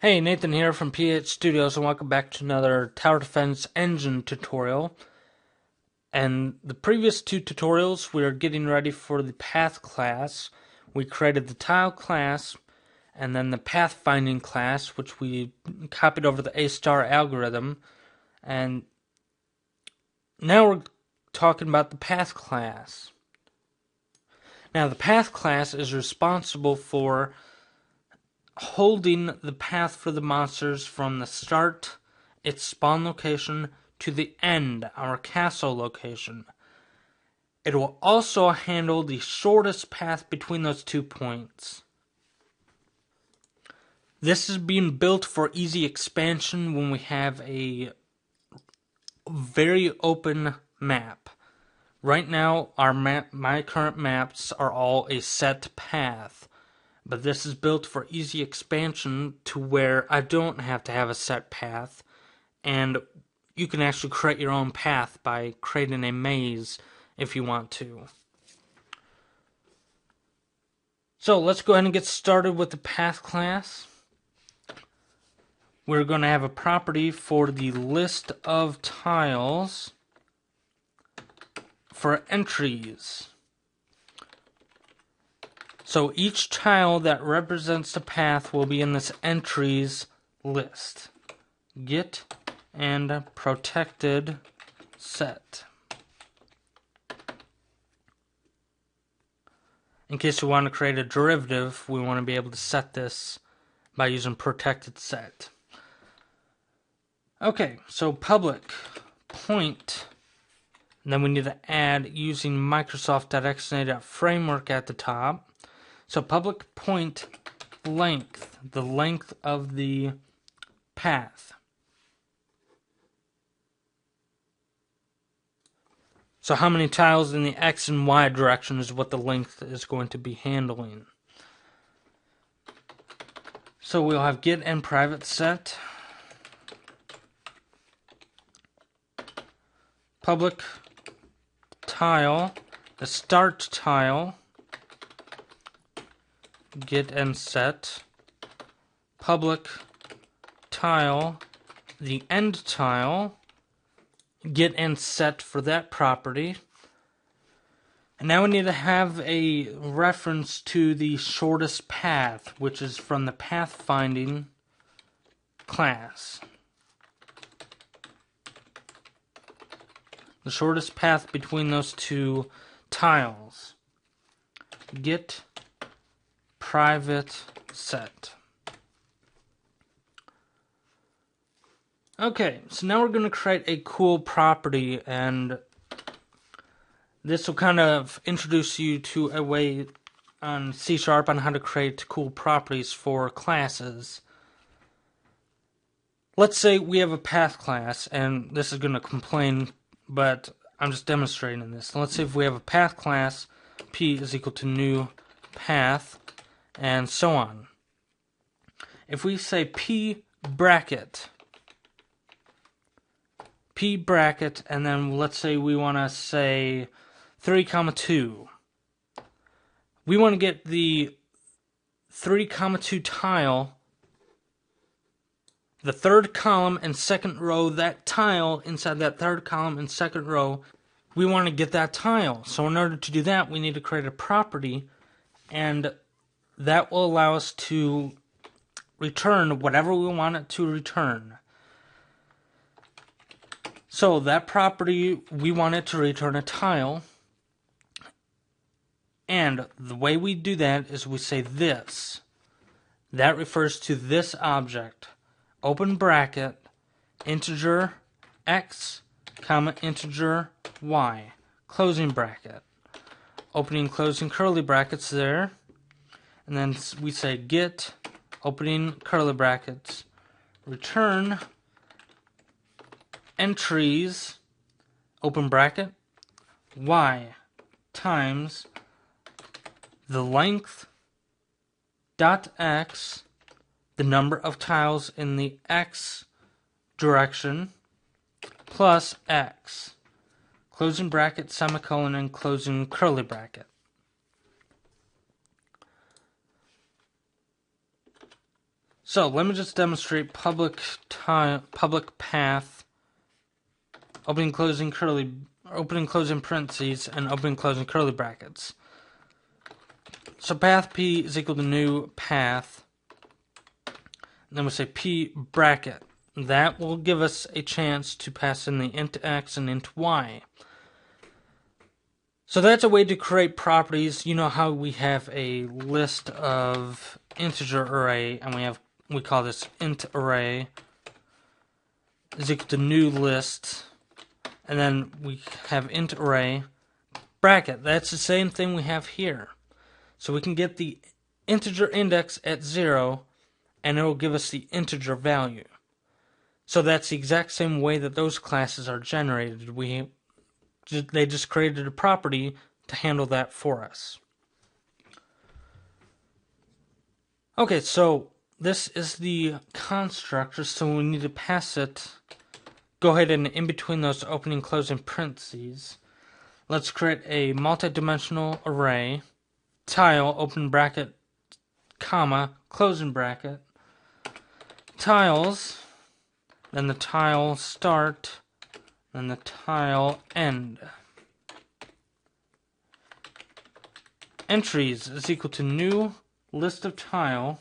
Hey, Nathan here from PH Studios, and welcome back to another Tower Defense Engine tutorial. And the previous two tutorials, we are getting ready for the Path class. We created the Tile class, and then the Pathfinding class, which we copied over the A-star algorithm. And now we're talking about the Path class. Now, the Path class is responsible for holding the path for the monsters from the start, its spawn location, to the end, our castle location. It will also handle the shortest path between those 2 points. This is being built for easy expansion when we have a very open map. Right now, my current maps are all a set path. But this is built for easy expansion to where I don't have to have a set path, and you can actually create your own path by creating a maze if you want to. So let's go ahead and get started with the path class. We're going to have a property for the list of tiles for entries. So each tile that represents the path will be in this entries list. Get and protected set. In case we want to create a derivative, we want to be able to set this by using protected set. Okay, so public point, and then we need to add using Microsoft.xna.framework at the top. So public point length, the length of the path. So how many tiles in the X and Y direction is what the length is going to be handling. So we'll have get and private set. Public tile, the start tile, get and set. Public tile, the end tile, get and set for that property. And now we need to have a reference to the shortest path, which is from the pathfinding class. The shortest path between those two tiles. Get private set. Okay, so now we're going to create a cool property, and this will kind of introduce you to a way on C# on how to create cool properties for classes. Let's say we have a path class, and this is going to complain, but I'm just demonstrating this. Let's say if we have a path class, P is equal to new path, and so on. If we say P bracket, and then let's say we want to say 3, 2. We want to get the 3, 2 tile, the third column and second row, that tile inside that third column and second row, we want to get that tile. So in order to do that, we need to create a property, and that will allow us to return whatever we want it to return. So that property, we want it to return a tile. And the way we do that is we say this. That refers to this object. Open bracket, integer x, comma, integer y. Closing bracket. Opening, closing curly brackets there. And then we say get, opening curly brackets, return entries, open bracket, y times the length dot x, the number of tiles in the x direction, plus x, closing bracket, semicolon, and closing curly bracket. So let me just demonstrate public path, opening closing parentheses, and opening closing curly brackets. So path P is equal to new path. And then we say P bracket. That will give us a chance to pass in the int x and int y. So that's a way to create properties. You know how we have a list of integer array, and we call this int array is equal to new list, and then we have int array bracket. That's the same thing we have here. So we can get the integer index at 0, and it will give us the integer value. So that's the exact same way that those classes are generated. They just created a property to handle that for us. Okay, so this is the constructor, so we need to pass it. Go ahead and in between those opening closing parentheses, let's create a multi-dimensional array. Tile, open bracket, comma, closing bracket. Tiles, then the tile start, then the tile end. Entries is equal to new list of tile.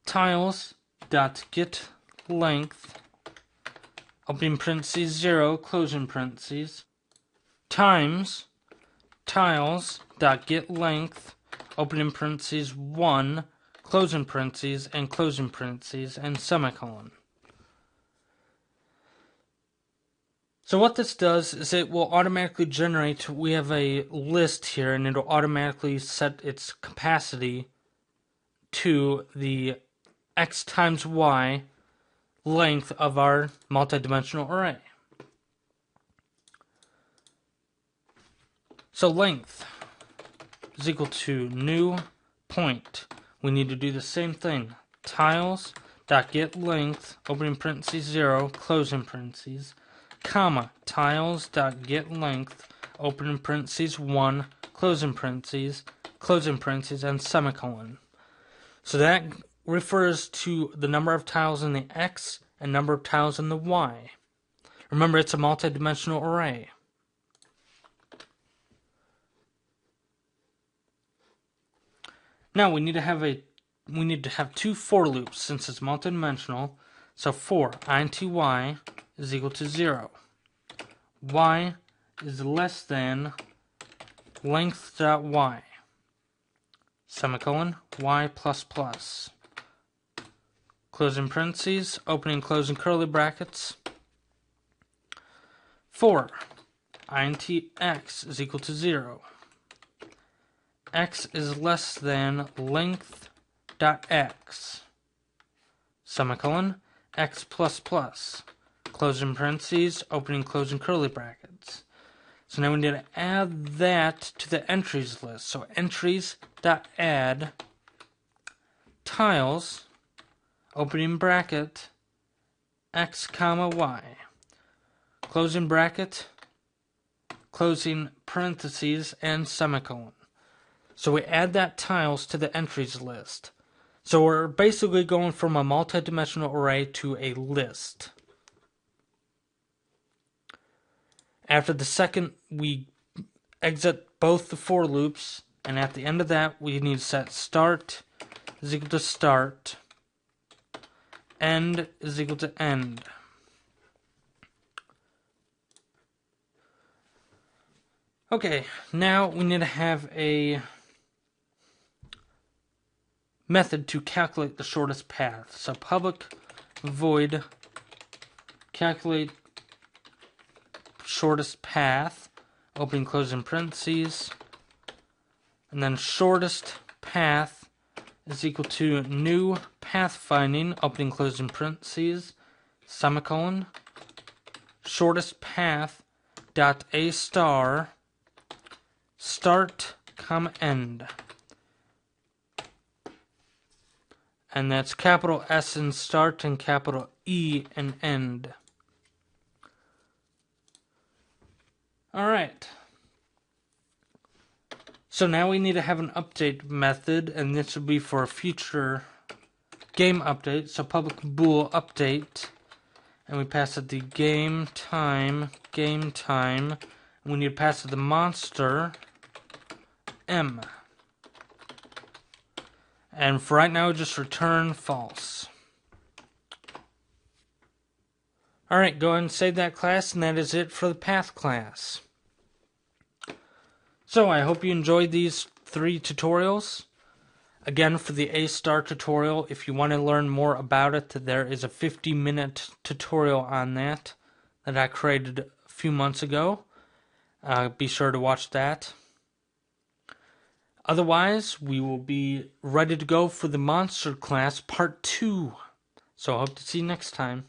Tiles dot get length, opening parentheses 0, closing parentheses, times tiles dot get length, opening parentheses 1, closing parentheses, and semicolon. So what this does is it will automatically generate, we have a list here, and it will automatically set its capacity to the x times y length of our multidimensional array. So length is equal to new point. We need to do the same thing. Tiles dot get length, opening parentheses 0, closing parentheses, comma, tiles dot get length, opening parentheses 1, closing parentheses, and semicolon. So that refers to the number of tiles in the x and number of tiles in the y. Remember, it's a multidimensional array. Now we need to have two for loops since it's multidimensional. So for int y is equal to 0. Y is less than length.y. Semicolon, y plus plus. Closing parentheses, opening and closing curly brackets. For int x is equal to 0. X is less than length.x. Semicolon, x plus plus. Closing parentheses, opening and closing curly brackets. So now we need to add that to the entries list. So entries.add tiles, opening bracket, x comma y. Closing bracket, closing parentheses, and semicolon. So we add that tiles to the entries list. So we're basically going from a multidimensional array to a list. After the second, we exit both the for loops, and at the end of that, we need to set start is equal to start, end is equal to end. Okay, now we need to have a method to calculate the shortest path. So public void calculate shortest path, opening closing parentheses, and then shortest path is equal to new path finding, opening closing parentheses, semicolon, shortest path dot a star start comma end. And that's capital S in start and capital E in end. Alright. So now we need to have an update method, and this will be for a future game update. So public bool update, and we pass it the game time, and we need to pass it the monster M. And for right now, just return false. Alright, go ahead and save that class, and that is it for the path class. So I hope you enjoyed these 3 tutorials. Again, for the A-star tutorial, if you want to learn more about it, there is a 50-minute tutorial on that I created a few months ago. Be sure to watch that. Otherwise, we will be ready to go for the monster class part 2. So I hope to see you next time.